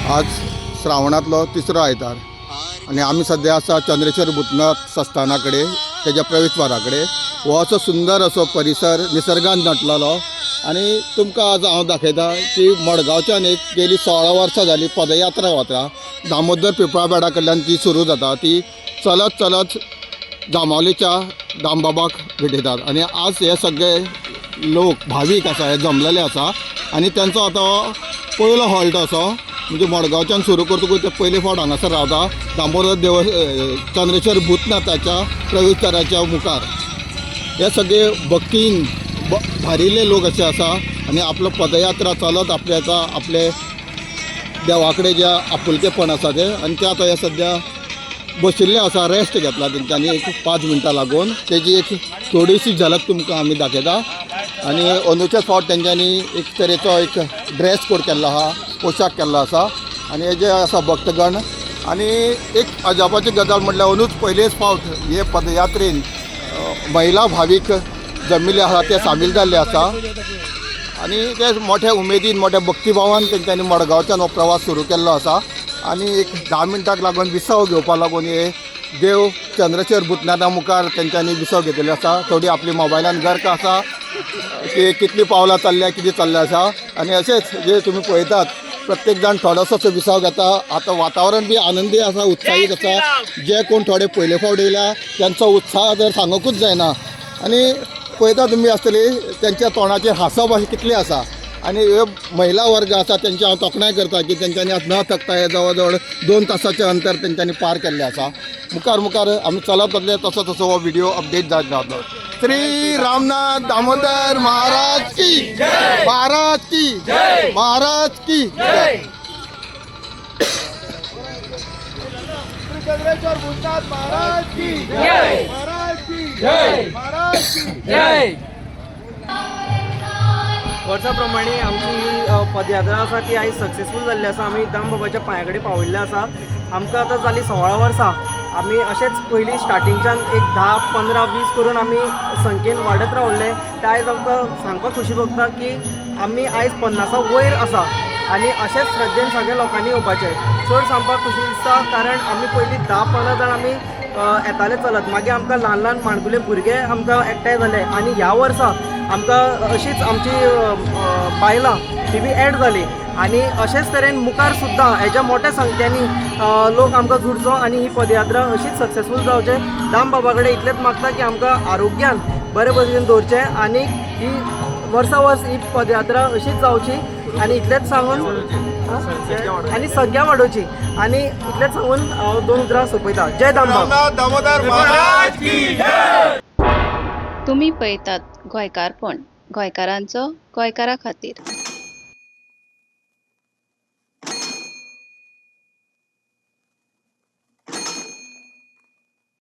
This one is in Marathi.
आज श्रावणातलो तिसरो आयतार आणि आम्ही सध्या आसा चंद्रेश्वर भूतनाथ संस्थानाकडे त्याच्या प्रवेशद्वाराकडे. हो असो सुंदर असो परिसर निसर्गान नटलेलो आणि तुमकां आज हांव दाखयता की मडगांवच्यान एक गेली 16 वर्सां जाली पदयात्रा वता दामोदर पिंपळाबेडा कडल्यान ती सुरू जाता. ती चलत चलत जांबावलीच्या दामबाबाक भेटयतात आणि आज हे सगळे लोक भावीक आसा हे जमलेले आसा आणि त्यांचो आतां पयलो हॉल्ट असो म्हणजे मडगांवच्यान सुरू करतकूच ते पयले फावट हांगासर रावता दामोदर चंद्रेश्वर भूतनाथाच्या प्रवेशद्वाराच्या मुखार. हे सगळे भक्तीन भारिल्ले लोक असे आसा आणि आपलो पदयात्रा चलत आपले देवाकडे जे आपुलकेपण आसा ते आणि ते आतां हे सद्या बशिल्ले आसा, रेस्ट घेतला तेंच्यांनी एक 5 मिनटां लागून. तेजी एक थोडीशी झलक तुमकां आमी दाखयता. आणि अंदूच्या फावट तेंच्यांनी एक तरेचो एक ड्रेस कोड केल्लो आहा, पोशाख केल्लो आसा आणि हे जे आसा भक्तगण. आणि एक अजापाची गजाल म्हटल्यार अंदूच पयलेच फावट हे पदयात्रेन महिला भावीक जमिल्ले आसा ते सामील जाल्ले आसा आणि ते मोठ्या उमेदीन मोठ्या भक्तिभावान तेंच्यांनी मडगांवच्यान हो प्रवास सुरू केल्लो आसा. आणि एक 10 मिनटाक लागून विसाव घेवपा लागून हे देव चंद्रेश्वर भूतनाथा मुखार तेंच्यांनी विसाव घेतिल्लो आसा. थोडी आपली मोबायलान गर्क आसा की कितली पावलां चल्ल्या कितें चल्लें आसा. आणि अशेंच जे तुमी पळयतात प्रत्येक जाण थोडोसो विसाव घेता. आतां वातावरण बी आनंदी आसा, उत्साहीत आसा. जे कोण थोडे पयले फावट येयल्या त्यांचो उत्साह जर सांगूकूच जायना. आणि पळयता तुमी आसतली त्यांच्या तोंडाचेर हांसप अशें कितलें आसा. आणि हे महिला वर्ग आसा त्यांची हांव तोखणाय करता की तेंच्यांनी आज न थकता हे जवळ जवळ 2 तासाचें अंतर तेंच्यांनी पार केल्लें आसा. मुखार मुखार आमी चलत वतले तसो तसो हो व्हिडिओ अपडेट जायत रावतलो. श्री रामनाथ दामोदर महाराज की जय, महाराज की जय, महाराज की जय. श्री चंद्रेश्वर भूतनाथ महाराज की जय, महाराज की जय, महाराज की जय. वर्सा प्रमाणे आमची ही पदयात्रा आसा ती आयज सक्सेसफूल जाल्ली आसा. आमी दामबाबाच्या पांया कडेन पावयल्ले आसा. आमकां आतां जाली 16 वर्सां. आमी अशेंच पयलीं स्टार्टिंगच्यान एक 10, 15, 20 करून आमी संख्येन वाडत रावल्ले. ते आयज आमकां सांगपाक खुशी भोगता की आमी आयज 50 वयर आसा आणि अशेंच श्रद्धेन सगळ्या लोकांनी येवपाचें. चड सांगपाक खुशी दिसता कारण आमी पयलीं 10-15 जाण आमी येताले चलत. मागीर आमकां ल्हान ल्हान माणकुले भुरगे आमकां एकठांय जाले आणि ह्या वर्सा आमकां अशीच आमची बायलां ती बी एड जाली. आणि अशेंच तरेन मुखार सुद्दां हेज्या मोठ्या संख्यांनी लोक आमकां जुडचो आणि ही पदयात्रा अशीच सक्सेसफूल जावचें. दामबाबा कडेन इतलेंच मागता की आमकां आरोग्यान बरे भशेन दवरचें आणि ही वर्सा वर्स ही पदयात्रा अशीच जावची आणि इतलेंच सांगून आणि सगळ्या वाडोवची आणि इतलेंच सांगून हांव 2 उतरां सोंपयता. जय दामोदर महाराज की जय. तुम्ही पळयतात गोंयकारपण, गोंयकारांचो गोंयकारा खातीर.